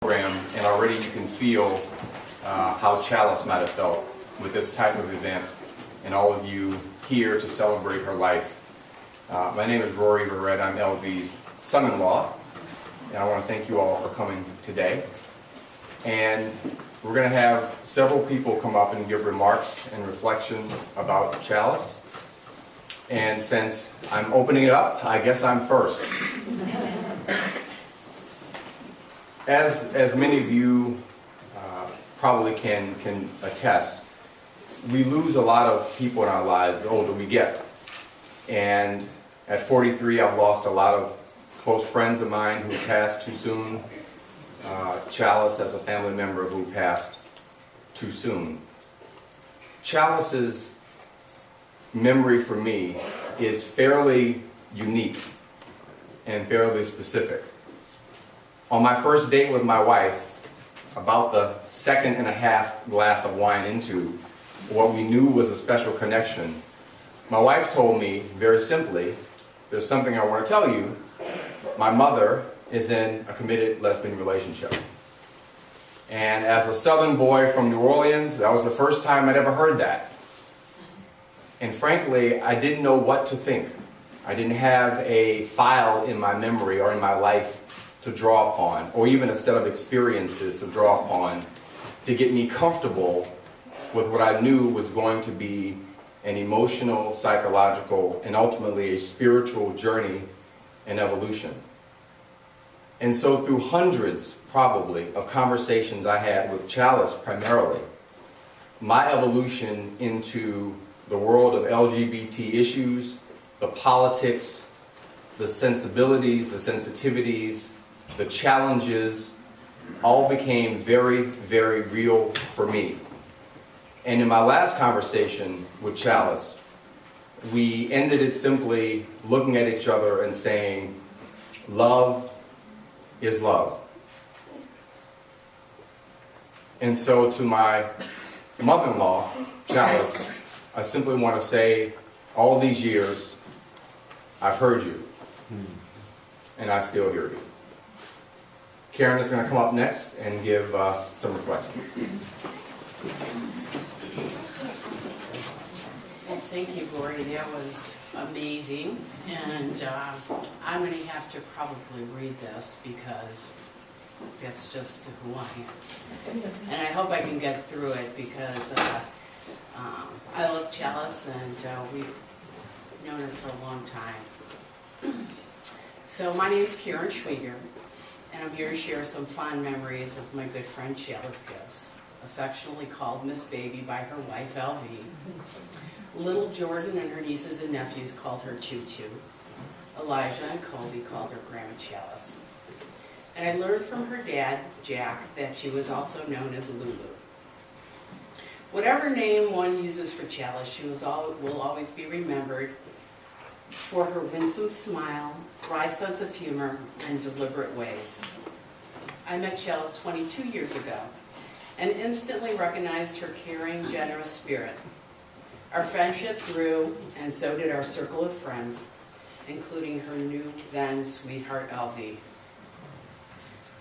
program, and already you can feel how Challis might have felt with this type of event and all of you here to celebrate her life. My name is Rory Verrett. I'm LV's son-in-law, and I want to thank you all for coming today. And we're going to have several people come up and give remarks and reflections about Challis. And since I'm opening it up, I guess I'm first. As many of you probably can attest, we lose a lot of people in our lives the older we get. And at 43, I've lost a lot of close friends of mine who passed too soon. Challis as a family member who passed too soon. Challis's memory for me is fairly unique and fairly specific. On my first date with my wife, about the second and a half glass of wine into what we knew was a special connection, my wife told me very simply, "There's something I want to tell you. My mother is in a committed lesbian relationship." And as a southern boy from New Orleans, that was the first time I'd ever heard that. And frankly, I didn't know what to think. I didn't have a file in my memory or in my life to draw upon, or even a set of experiences to draw upon to get me comfortable with what I knew was going to be an emotional, psychological, and ultimately a spiritual journey and evolution. And so through hundreds, probably, of conversations I had with Challis primarily, my evolution into the world of LGBT issues, the politics, the sensibilities, the sensitivities, the challenges, all became very, very real for me. And in my last conversation with Challis, we ended it simply looking at each other and saying, love is love. And so to my mother-in-law, Challis, I simply want to say, all these years, I've heard you, and I still hear you. Karen is going to come up next and give some reflections. Well, thank you, Rory. That was amazing. And I'm going to have to probably read this because that's just who I am. And I hope I can get through it because I love Challis and we've known her for a long time. So my name is Karen Schwieger, and I'm here to share some fond memories of my good friend Challis Gibbs, affectionately called Miss Baby by her wife LV. Little Jordan and her nieces and nephews called her Choo Choo. Elijah and Colby called her Grandma Challis. And I learned from her dad, Jack, that she was also known as Lulu. Whatever name one uses for Challis, she will always be remembered for her winsome smile, dry sense of humor, and deliberate ways. I met Challis 22 years ago and instantly recognized her caring, generous spirit. Our friendship grew, and so did our circle of friends, including her new then sweetheart LV.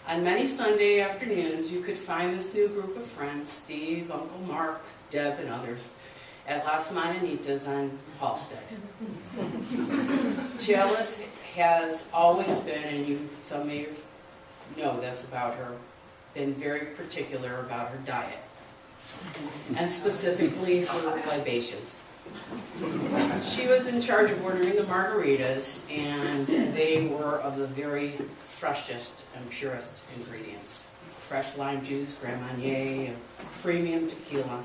On many Sunday afternoons, you could find this new group of friends, Steve, Uncle Mark, Deb, and others, at Las Mananitas on Halstead. Challis has always been, and some may know this about her, been very particular about her diet, and specifically her libations. She was in charge of ordering the margaritas, and they were of the very freshest and purest ingredients. Fresh lime juice, Grand Marnier, premium tequila.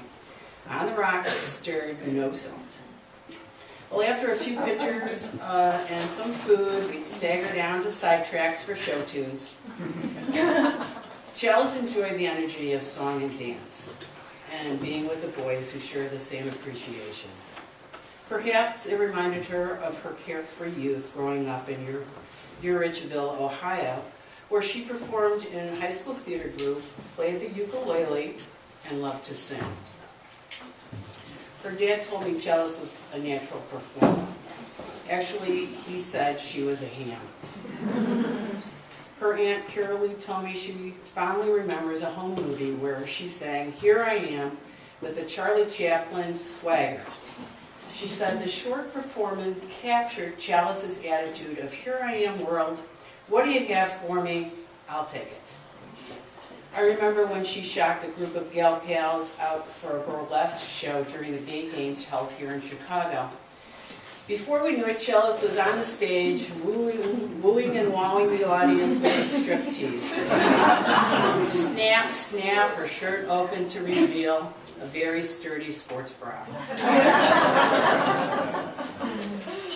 On the rocks, stirred, no salt. Well, after a few pitchers and some food, we'd stagger down to sidetracks for show tunes. Challis enjoyed the energy of song and dance, and being with the boys who share the same appreciation. Perhaps it reminded her of her carefree youth growing up in Ridgeville, Ohio, where she performed in a high school theater group, played the ukulele, and loved to sing. Her dad told me Challis was a natural performer. Actually, he said she was a ham. Her Aunt Carolee told me she fondly remembers a home movie where she sang, "Here I Am," with a Charlie Chaplin swagger. She said the short performance captured Challis's attitude of, "Here I am, world. What do you have for me? I'll take it." I remember when she shocked a group of gal pals out for a burlesque show during the gay games held here in Chicago. Before we knew it, Challis was on the stage, wooing and wowing the audience with a striptease. Snap, snap, her shirt open to reveal a very sturdy sports bra.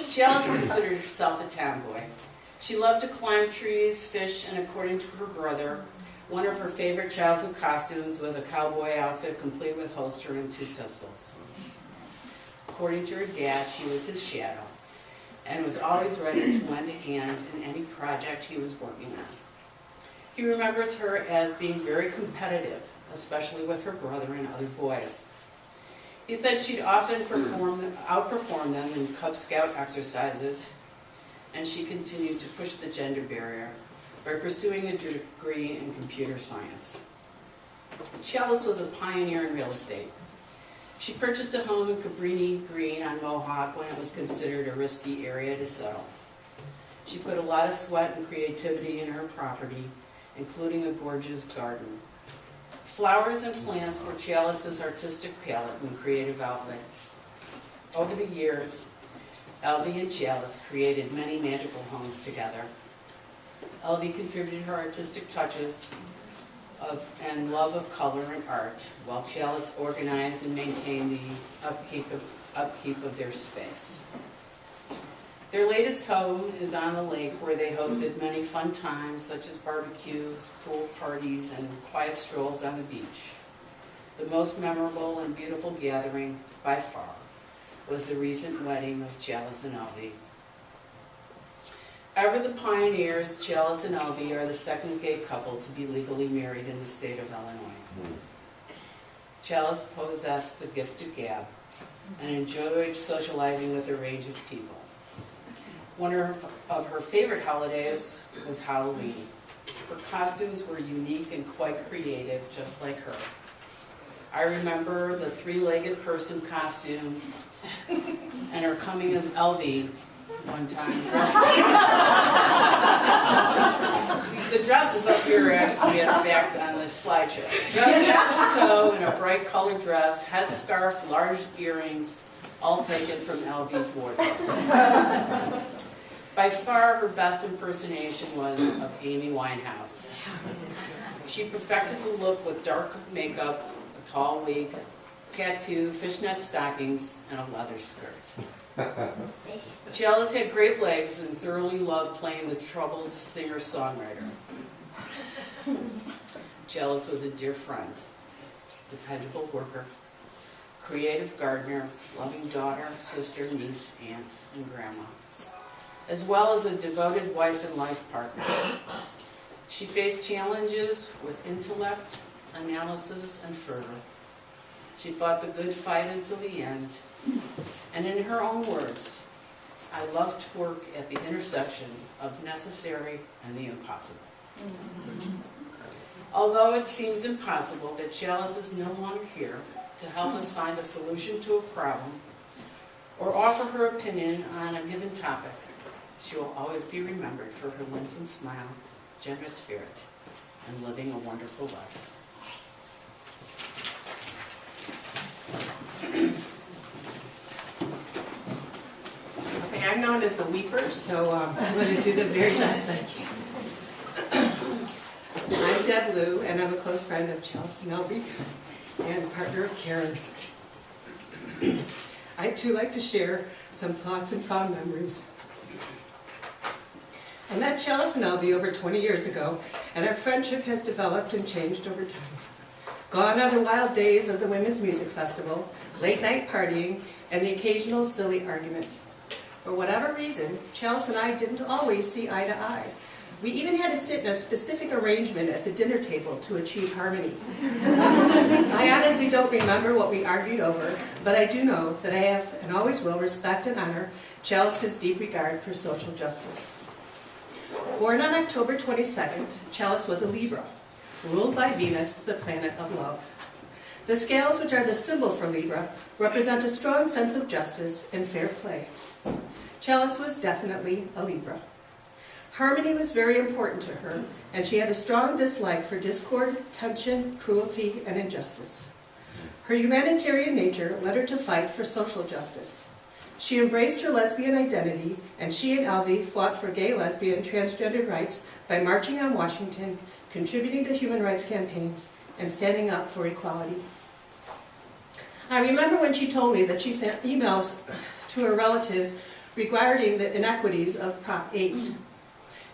Challis considered herself a tomboy. She loved to climb trees, fish, and according to her brother, one of her favorite childhood costumes was a cowboy outfit complete with holster and 2 pistols. According to her dad, she was his shadow and was always ready to lend a hand in any project he was working on. He remembers her as being very competitive, especially with her brother and other boys. He said she'd often outperform them in Cub Scout exercises, and she continued to push the gender barrier by pursuing a degree in computer science. Challis was a pioneer in real estate. She purchased a home in Cabrini Green on Mohawk when it was considered a risky area to settle. She put a lot of sweat and creativity in her property, including a gorgeous garden. Flowers and plants were Challis's artistic palette and creative outlet. Over the years, Elvie and Challis created many magical homes together. Elvie contributed her artistic touches and love of color and art, while Challis organized and maintained the upkeep of their space. Their latest home is on the lake, where they hosted many fun times such as barbecues, pool parties, and quiet strolls on the beach. The most memorable and beautiful gathering, by far, was the recent wedding of Challis and Elvie. Ever the pioneers, Challis and Elvie are the second gay couple to be legally married in the state of Illinois. Challis possessed the gift of gab and enjoyed socializing with a range of people. One of her favorite holidays was Halloween. Her costumes were unique and quite creative, just like her. I remember the 3-legged person costume and her coming as Elvie one time. The dress is up here actually, in fact, on the slideshow. Dressed head to toe in a bright colored dress, headscarf, large earrings, all taken from Elvie's wardrobe. By far, her best impersonation was of Amy Winehouse. She perfected the look with dark makeup, a tall wig, tattoo, fishnet stockings, and a leather skirt. Challis had great legs and thoroughly loved playing the troubled singer-songwriter. Challis was a dear friend, dependable worker, creative gardener, loving daughter, sister, niece, aunt, and grandma, as well as a devoted wife and life partner. She faced challenges with intellect, analysis, and fervor. She fought the good fight until the end. And in her own words, "I love to work at the intersection of necessary and the impossible." Although it seems impossible that Challis is no longer here to help us find a solution to a problem or offer her opinion on a given topic, she will always be remembered for her winsome smile, generous spirit, and living a wonderful life. Okay, I'm known as the weeper, so I'm going to do the very best I can. I'm Deb Lou, and I'm a close friend of Challis and Elvie, and partner of Karen. I'd too like to share some thoughts and fond memories. I met Challis and Elvie over 20 years ago, and our friendship has developed and changed over time. Gone are the wild days of the Women's Music Festival, late night partying, and the occasional silly argument. For whatever reason, Challis and I didn't always see eye to eye. We even had to sit in a specific arrangement at the dinner table to achieve harmony. I honestly don't remember what we argued over, but I do know that I have and always will respect and honor Challis's deep regard for social justice. Born on October 22nd, Challis was a Libra, ruled by Venus, the planet of love. The scales, which are the symbol for Libra, represent a strong sense of justice and fair play. Challis was definitely a Libra. Harmony was very important to her, and she had a strong dislike for discord, tension, cruelty, and injustice. Her humanitarian nature led her to fight for social justice. She embraced her lesbian identity, and she and Alvy fought for gay, lesbian, transgender rights by marching on Washington, contributing to human rights campaigns, and standing up for equality. I remember when she told me that she sent emails to her relatives regarding the inequities of Prop 8.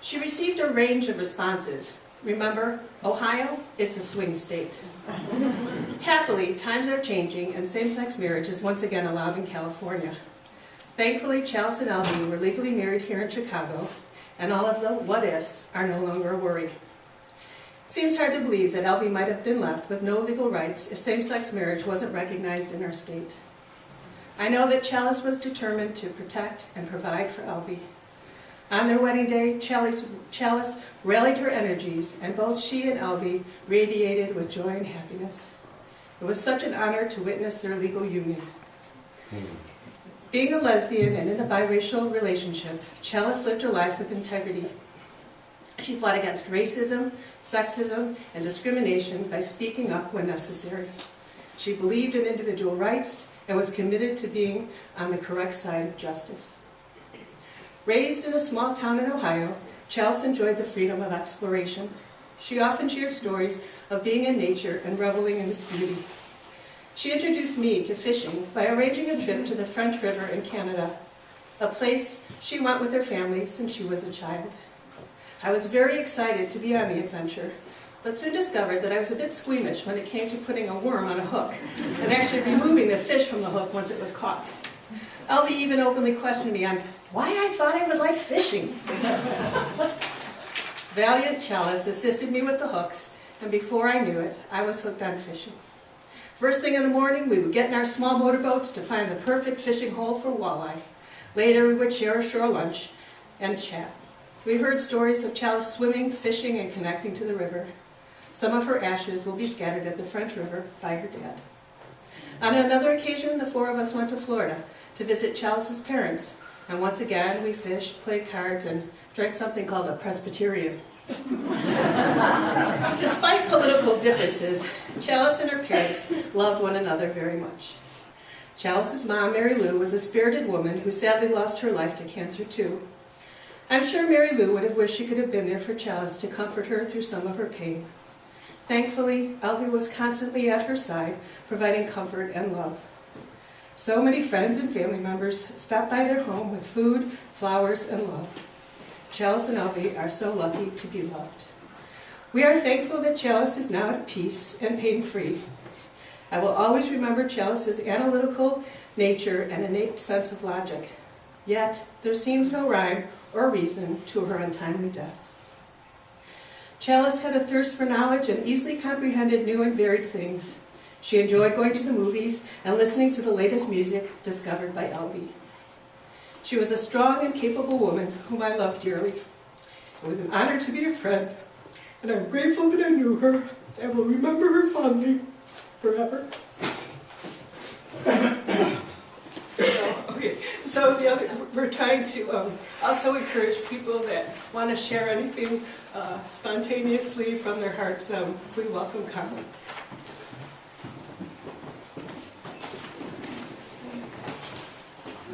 She received a range of responses. Remember, Ohio, it's a swing state. Happily, times are changing and same-sex marriage is once again allowed in California. Thankfully, Challis and Alby were legally married here in Chicago, and all of the what-ifs are no longer a worry. Seems hard to believe that Alby might have been left with no legal rights if same-sex marriage wasn't recognized in our state. I know that Challis was determined to protect and provide for Alby. On their wedding day, Challis rallied her energies, and both she and Alby radiated with joy and happiness. It was such an honor to witness their legal union. Being a lesbian and in a biracial relationship, Challis lived her life with integrity. She fought against racism, sexism, and discrimination by speaking up when necessary. She believed in individual rights and was committed to being on the correct side of justice. Raised in a small town in Ohio, Challis enjoyed the freedom of exploration. She often shared stories of being in nature and reveling in its beauty. She introduced me to fishing by arranging a trip to the French River in Canada, a place she went with her family since she was a child. I was very excited to be on the adventure, but soon discovered that I was a bit squeamish when it came to putting a worm on a hook and actually removing the fish from the hook once it was caught. Alby even openly questioned me on why I thought I would like fishing. Valiant Challis assisted me with the hooks, and before I knew it, I was hooked on fishing. First thing in the morning, we would get in our small motorboats to find the perfect fishing hole for walleye. Later, we would share a shore lunch and chat. We heard stories of Challis swimming, fishing, and connecting to the river. Some of her ashes will be scattered at the French River by her dad. On another occasion, the four of us went to Florida to visit Challis's parents, and once again, we fished, played cards, and drank something called a Presbyterian. Despite political differences, Challis and her parents loved one another very much. Challis's mom, Mary Lou, was a spirited woman who sadly lost her life to cancer too. I'm sure Mary Lou would have wished she could have been there for Challis to comfort her through some of her pain. Thankfully, Alby was constantly at her side, providing comfort and love. So many friends and family members stopped by their home with food, flowers, and love. Challis and Alby are so lucky to be loved. We are thankful that Challis is now at peace and pain-free. I will always remember Challis's analytical nature and innate sense of logic. Yet, there seems no rhyme or reason to her untimely death. Challis had a thirst for knowledge and easily comprehended new and varied things. She enjoyed going to the movies and listening to the latest music discovered by Alby. She was a strong and capable woman whom I loved dearly. It was an honor to be her friend, and I'm grateful that I knew her and will remember her fondly forever. We're trying to also encourage people that want to share anything spontaneously from their hearts. We welcome comments.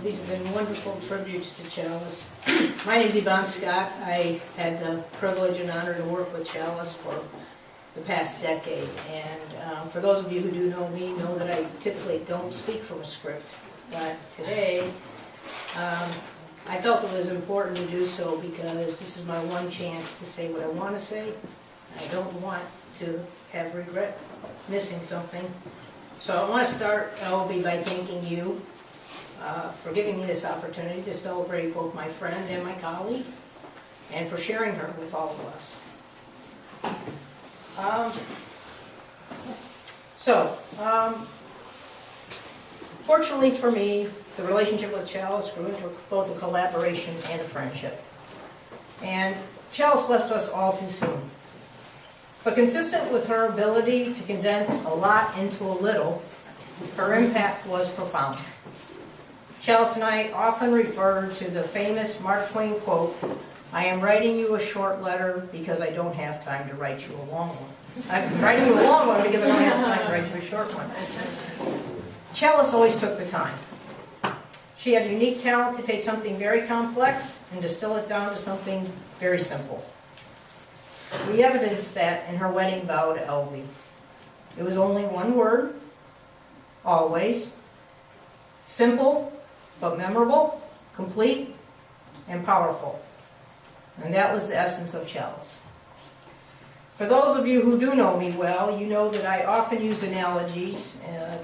These have been wonderful tributes to Challis. My name's Yvonne Scott. I had the privilege and honor to work with Challis for the past decade. And for those of you who do know me, know that I typically don't speak from a script. But today, I felt it was important to do so because this is my one chance to say what I want to say. I don't want to have regret missing something. So I want to start, Alby, by thanking you for giving me this opportunity to celebrate both my friend and my colleague, and for sharing her with all of us. Fortunately for me, the relationship with Challis grew into both a collaboration and a friendship. And Challis left us all too soon. But consistent with her ability to condense a lot into a little, her impact was profound. Challis and I often refer to the famous Mark Twain quote, "I am writing you a short letter because I don't have time to write you a long one." I'm writing you a long one because I don't have time to write you a short one. Challis always took the time. She had a unique talent to take something very complex and distill it down to something very simple. We evidenced that in her wedding vow to Elvie. It was only one word, always. Simple, but memorable, complete, and powerful. And that was the essence of Challis. For those of you who do know me well, you know that I often use analogies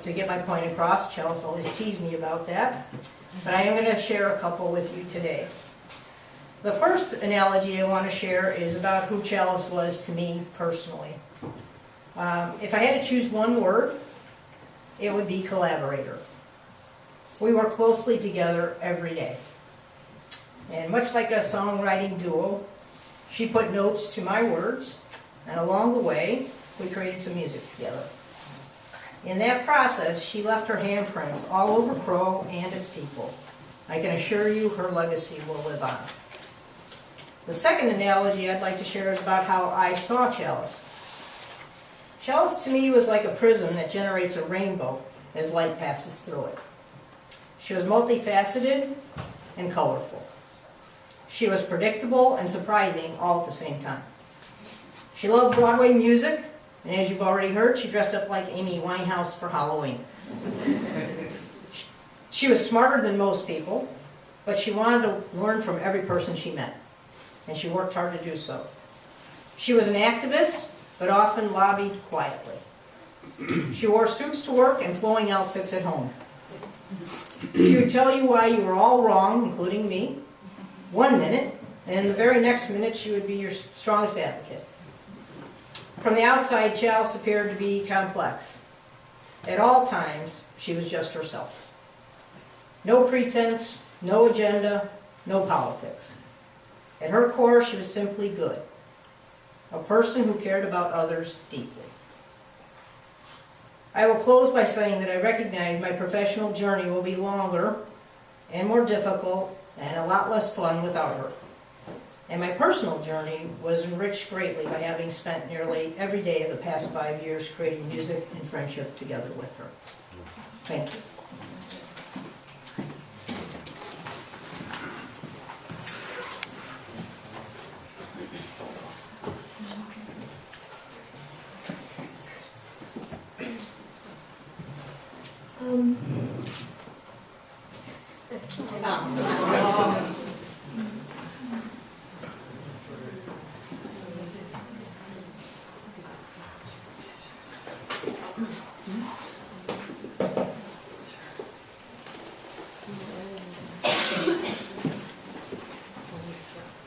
to get my point across. Challis always teased me about that. But I am going to share a couple with you today. The first analogy I want to share is about who Challis was to me personally. If I had to choose one word, it would be collaborator. We work closely together every day. And much like a songwriting duo, she put notes to my words, and along the way, we created some music together. In that process, she left her handprints all over Crow and its people. I can assure you her legacy will live on. The second analogy I'd like to share is about how I saw Challis. Challis to me was like a prism that generates a rainbow as light passes through it. She was multifaceted and colorful. She was predictable and surprising all at the same time. She loved Broadway music, and as you've already heard, she dressed up like Amy Winehouse for Halloween. She was smarter than most people, but she wanted to learn from every person she met, and she worked hard to do so. She was an activist, but often lobbied quietly. She wore suits to work and flowing outfits at home. She would tell you why you were all wrong, including me, one minute, and in the very next minute she would be your strongest advocate. From the outside, Challis appeared to be complex. At all times, she was just herself. No pretense, no agenda, no politics. At her core, she was simply good. A person who cared about others deeply. I will close by saying that I recognize my professional journey will be longer and more difficult and a lot less fun without her. And my personal journey was enriched greatly by having spent nearly every day of the past 5 years creating music and friendship together with her. Thank you.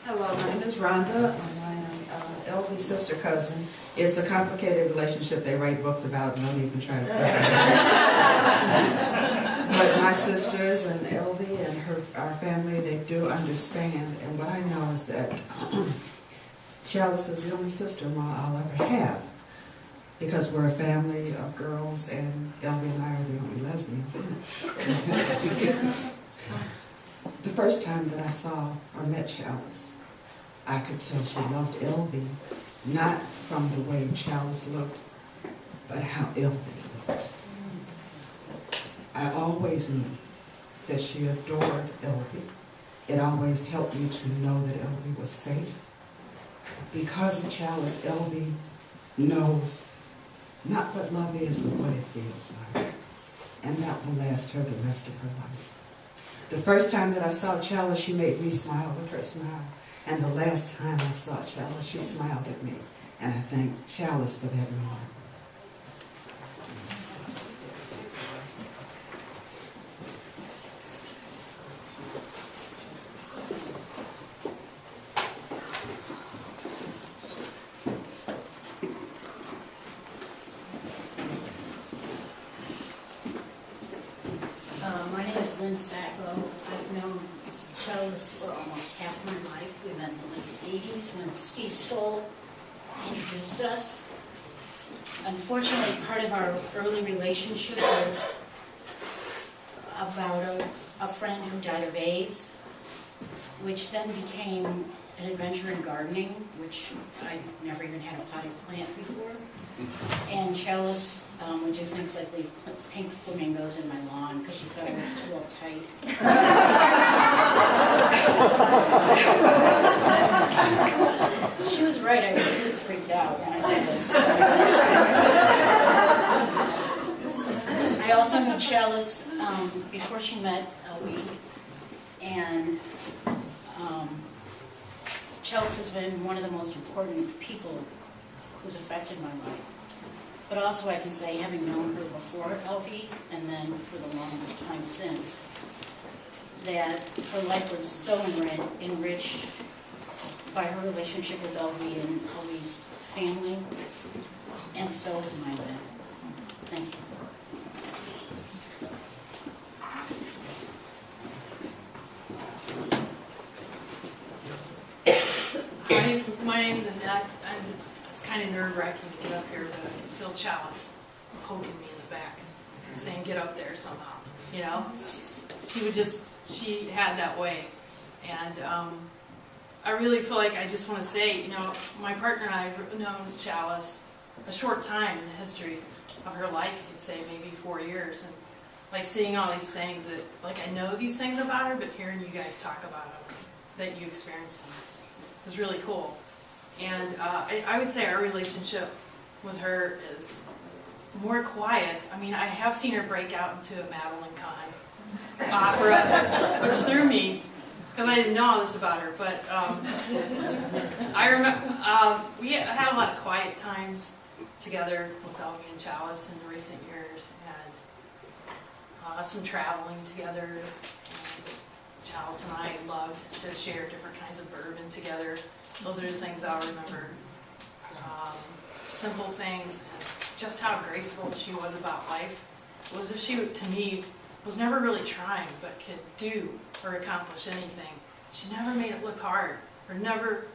Hello, my name is Rhonda, and I am Elvie's sister cousin. It's a complicated relationship they write books about, and don't even try to But my sisters and Elvie and our family, they do understand, and what I know is that Challis is the only sister-in-law I'll ever have, because we're a family of girls, and Elvie and I are the only lesbians in it. The first time that I saw or met Challis, I could tell she loved Elvie, not from the way Challis looked, but how Elvie looked. I always knew that she adored Elvie. It always helped me to know that Elvie was safe. Because of Challis, Elvie knows not what love is, but what it feels like. And that will last her the rest of her life. The first time that I saw Challis, she made me smile with her smile. And the last time I saw Challis, she smiled at me. And I thank Challis for that moment. My name is Lynn Stacko. I've known Challis for almost half my life. We met in the late 80s when Steve Stoll introduced us. Unfortunately, part of our early relationship was about a friend who died of AIDS, which then became an adventure in gardening, which I'd never even had a potted plant before. And Challis would do things like leave pink flamingos in my lawn because she thought it was too uptight. She was right, I was really freaked out when I said this. I also knew Challis before she met Elvie, and Challis has been one of the most important people who's affected my life. But also I can say, having known her before Elvie, and then for the long time since, that her life was so enriched by her relationship with Elvie and Elvie's family, and so is mine then. Thank you. Hi, my name's Annette, and it's kind of nerve-wracking to get up here to Phil Challis poking me in the back, saying get up there somehow, you know? She had that way, and I really feel like I just want to say, you know, my partner and I have known Challis a short time in the history of her life, you could say maybe 4 years, and like seeing all these things that, like I know these things about her, but hearing you guys talk about them, that you experienced in this, is really cool. And I would say our relationship with her is more quiet. I mean, I have seen her break out into a Madeline Kahn opera, which threw me, because I didn't know all this about her, but I remember we had a lot of quiet times together with Elvie and Challis in the recent years, and some traveling together. And Challis and I loved to share different kinds of bourbon together. Those are the things I'll remember. Simple things, and just how graceful she was about life. Was if she, to me, was never really trying, but could do or accomplish anything. She never made it look hard, or never,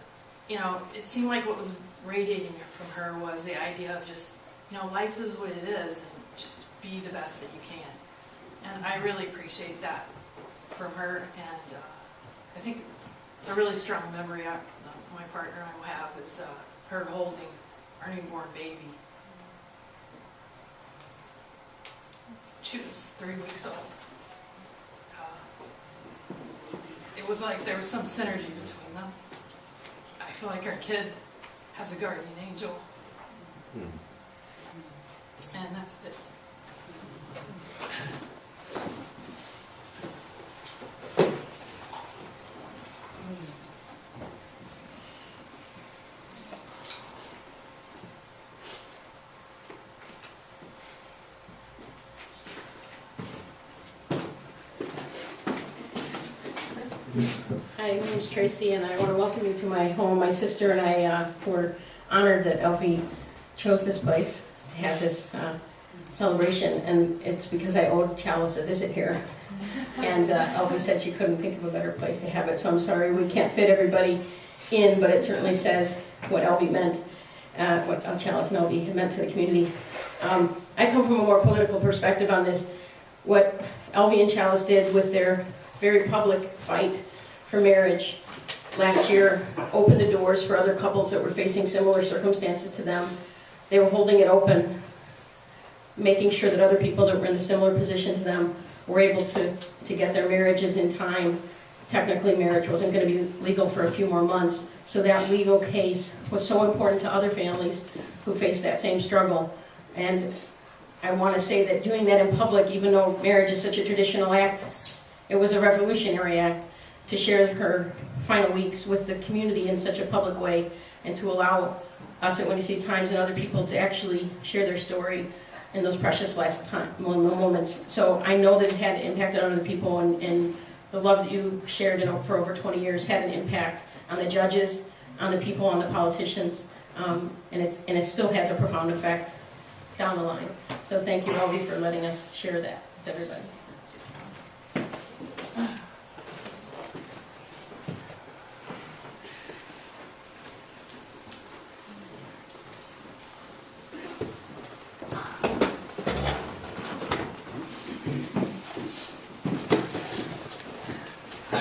you know, it seemed like what was radiating from her was the idea of just, you know, life is what it is, and just be the best that you can. And I really appreciate that from her, and I think a really strong memory my partner and I will have is her holding our newborn baby. She was 3 weeks old. It was like there was some synergy between them. I feel like our kid has a guardian angel. And that's it. Hi, my name's Tracy, and I want to welcome you to my home. My sister and I were honored that Elvie chose this place to have this celebration, and it's because I owed Challis a visit here. And Elvie said she couldn't think of a better place to have it, so I'm sorry we can't fit everybody in, but it certainly says what Elvie meant, what Challis and Elvie had meant to the community. I come from a more political perspective on this. What Elvie and Challis did with their very public fight for marriage last year opened the doors for other couples that were facing similar circumstances to them. They were holding it open, making sure that other people that were in a similar position to them were able to get their marriages in time. Technically, marriage wasn't going to be legal for a few more months, so that legal case was so important to other families who faced that same struggle. And I want to say that doing that in public, even though marriage is such a traditional act, it was a revolutionary act to share her final weeks with the community in such a public way, and to allow us at Windy City Times and other people to actually share their story in those precious last moments. So I know that it had an impact on other people, and the love that you shared for over 20 years had an impact on the judges, on the people, on the politicians, and it still has a profound effect down the line. So thank you, Elvie, for letting us share that with everybody.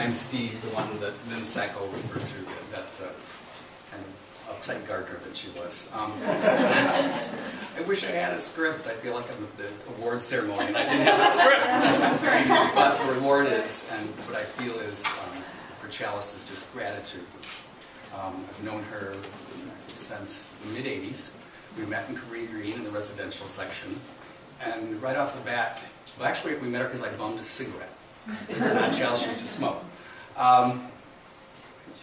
I'm Steve, the one that Lynn Sacco referred to, that kind of uptight gardener that she was. I wish I had a script. I feel like I'm at the award ceremony and I didn't have a script. But the reward is, and what I feel is, for Challis, is just gratitude. I've known her since the mid-'80s. We met in Korea Green in the residential section. And right off the bat, well, actually we met her because I bummed a cigarette. Not Challis, she used to smoke.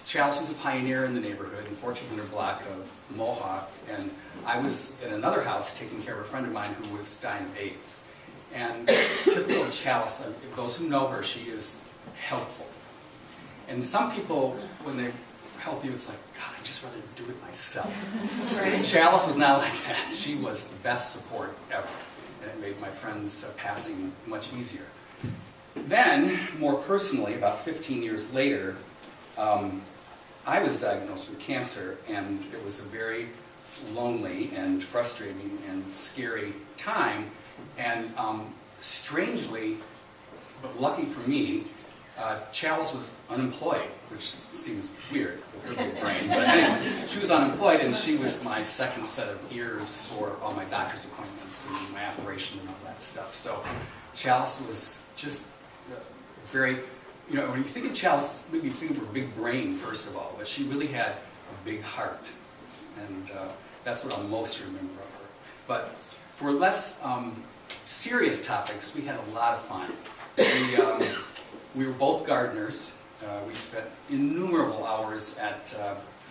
Challis was a pioneer in the neighborhood in 1400 block of Mohawk, and I was in another house taking care of a friend of mine who was dying of AIDS. And typical of Challis, those who know her, she is helpful. And some people, when they help you, it's like, God, I'd just rather do it myself. And Challis was not like that. She was the best support ever, and it made my friends' passing much easier. Then, more personally, about 15 years later, I was diagnosed with cancer, and it was a very lonely and frustrating and scary time. And strangely, but lucky for me, Challis was unemployed, which seems weird with her big brain. But anyway, she was unemployed, and she was my second set of ears for all my doctor's appointments and my operation and all that stuff. So Challis was just very, you know, when you think of Challis, maybe you think of her big brain, first of all, but she really had a big heart. And that's what I'll most remember of her. But for less serious topics, we had a lot of fun. We were both gardeners. We spent innumerable hours at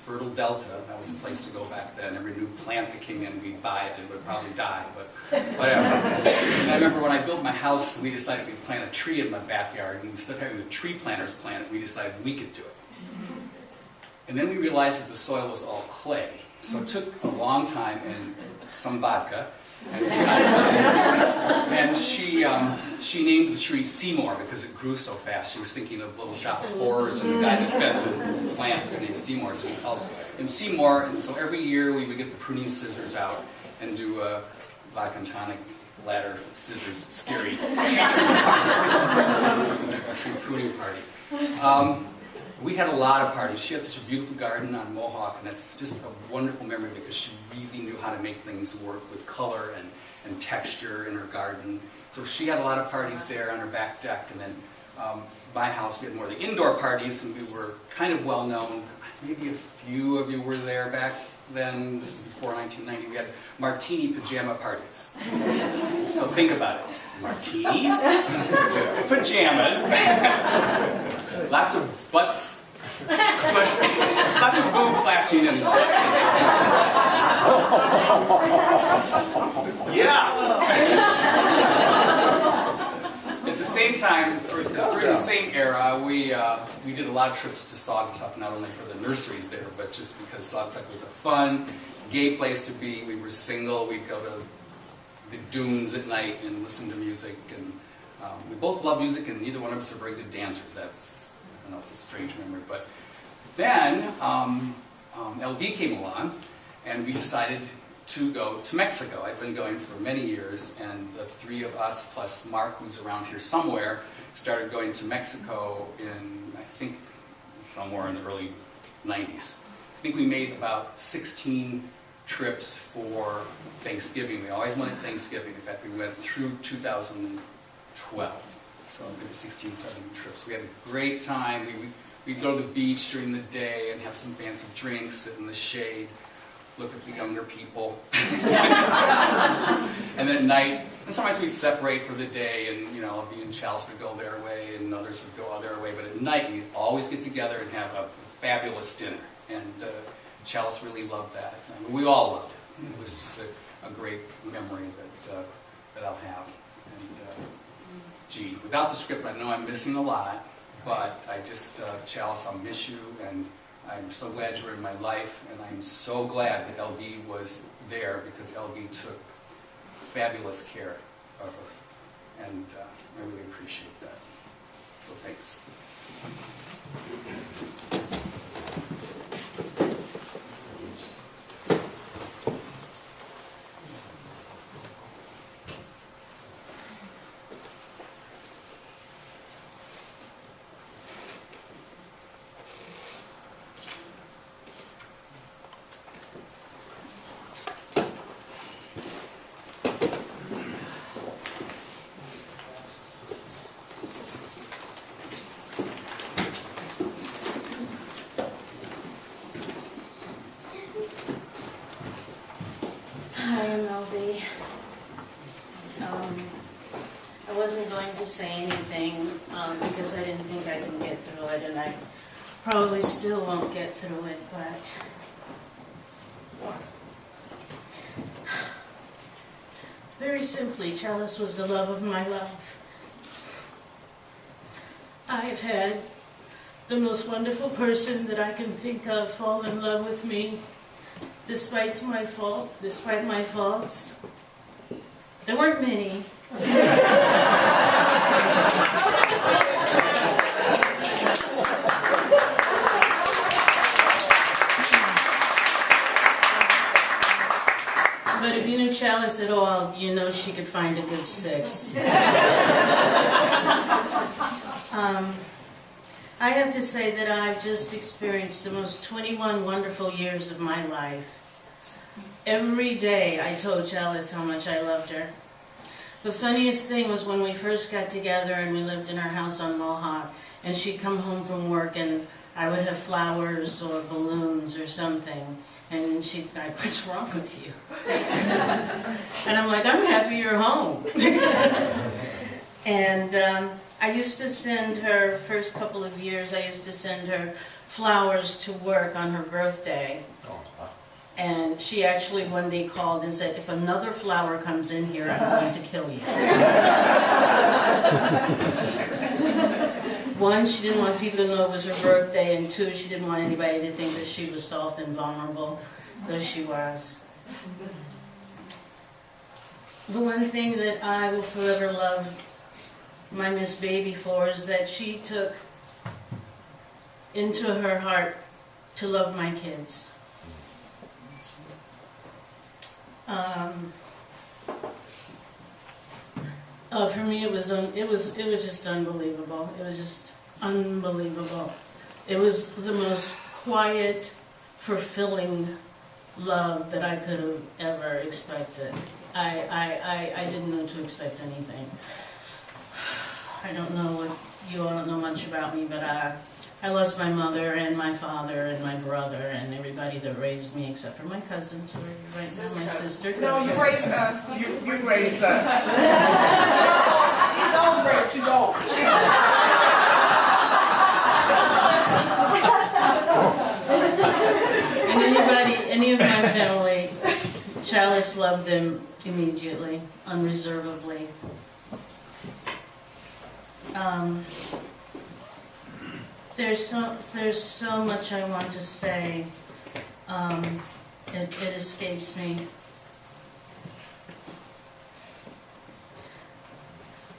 Fertile Delta. That was a place to go back then. Every new plant that came in, we'd buy it. It would probably die, but whatever. And I remember when I built my house, we decided we'd plant a tree in my backyard. And instead of having the tree planters plant it, we decided we could do it. And then we realized that the soil was all clay. So it took a long time and some vodka. And she named the tree Seymour because it grew so fast. She was thinking of Little Shop of Horrors, and the guy that fed the plant was named Seymour, so we called him Seymour. And so every year we would get the pruning scissors out and do a vodka and tonic ladder scissors scary tree pruning party. We had a lot of parties. She had such a beautiful garden on Mohawk, and that's just a wonderful memory because she really knew how to make things work with color and texture in her garden. So she had a lot of parties there on her back deck, and then my house, we had more of the indoor parties, and we were kind of well known. Maybe a few of you were there back then. This is before 1990. We had martini pajama parties. So think about it. Martinis, pajamas, lots of butts squishing, lots of boob flashing, and yeah. At the same time, or during the same era, we did a lot of trips to Saugatuck, not only for the nurseries there, but just because Saugatuck was a fun, gay place to be. We were single. We'd go to the dunes at night and listen to music, and we both love music, and neither one of us are very good dancers. That's, I don't know, it's a strange memory. But then LV came along, and we decided to go to Mexico. I've been going for many years, and the three of us, plus Mark, who's around here somewhere, started going to Mexico in, I think, somewhere in the early 90s. I think we made about 16 trips for Thanksgiving. We always wanted Thanksgiving. In fact, we went through 2012. So maybe 16, 17 trips. We had a great time. We'd go to the beach during the day and have some fancy drinks, sit in the shade, look at the younger people. And then at night, and sometimes we'd separate for the day, and you know, me and Challis would go their way and others would go their way. But at night, we'd always get together and have a fabulous dinner. And Challis really loved that. I mean, we all loved it. It was just a great memory that I'll have. And gee, without the script, I know I'm missing a lot, but I just, Challis, I'll miss you, and I'm so glad you're in my life, and I'm so glad that LV was there because LV took fabulous care of her, and I really appreciate that. So thanks. say anything because I didn't think I could get through it, and I probably still won't get through it, but very simply, Challis was the love of my life. I've had the most wonderful person that I can think of fall in love with me, despite my faults. There weren't many. But if you knew Challis at all, you know she could find a good 6. I have to say that I've just experienced the most 21 wonderful years of my life. Every day I told Challis how much I loved her. The funniest thing was when we first got together and we lived in our house on Mohawk, and she'd come home from work and I would have flowers or balloons or something. And she'd go, "What's wrong with you?" And I'm like, "I'm happy you're home." And I used to send her, first couple of years, I used to send her flowers to work on her birthday. And she actually one day called and said, "If another flower comes in here, I'm going to kill you." One, she didn't want people to know it was her birthday, and 2, she didn't want anybody to think that she was soft and vulnerable, though she was. The one thing that I will forever love my Miss Baby for is that she took into her heart to love my kids. For me, it was just unbelievable. It was just unbelievable. It was the most quiet, fulfilling love that I could have ever expected. I didn't know to expect anything. I don't know what you all don't know much about me, but I lost my mother and my father and my brother and everybody that raised me, except for my cousins who are right now, my sister. No, you raised us. You raised us. He's Albright. She's old. And any of my family, Challis loved them immediately, unreservedly. There's so much I want to say. It escapes me.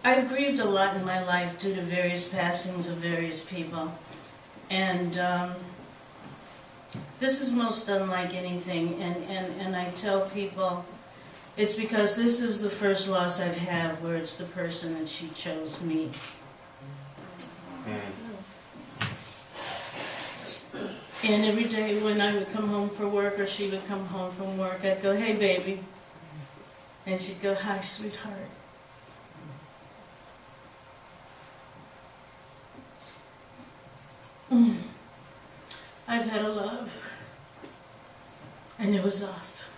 I've grieved a lot in my life due to various passings of various people, and this is most unlike anything. And I tell people it's because this is the first loss I've had where it's the person that she chose me. And every day when I would come home from work or she would come home from work, I'd go, "Hey, baby." And she'd go, "Hi, sweetheart." I've had a love, and it was awesome.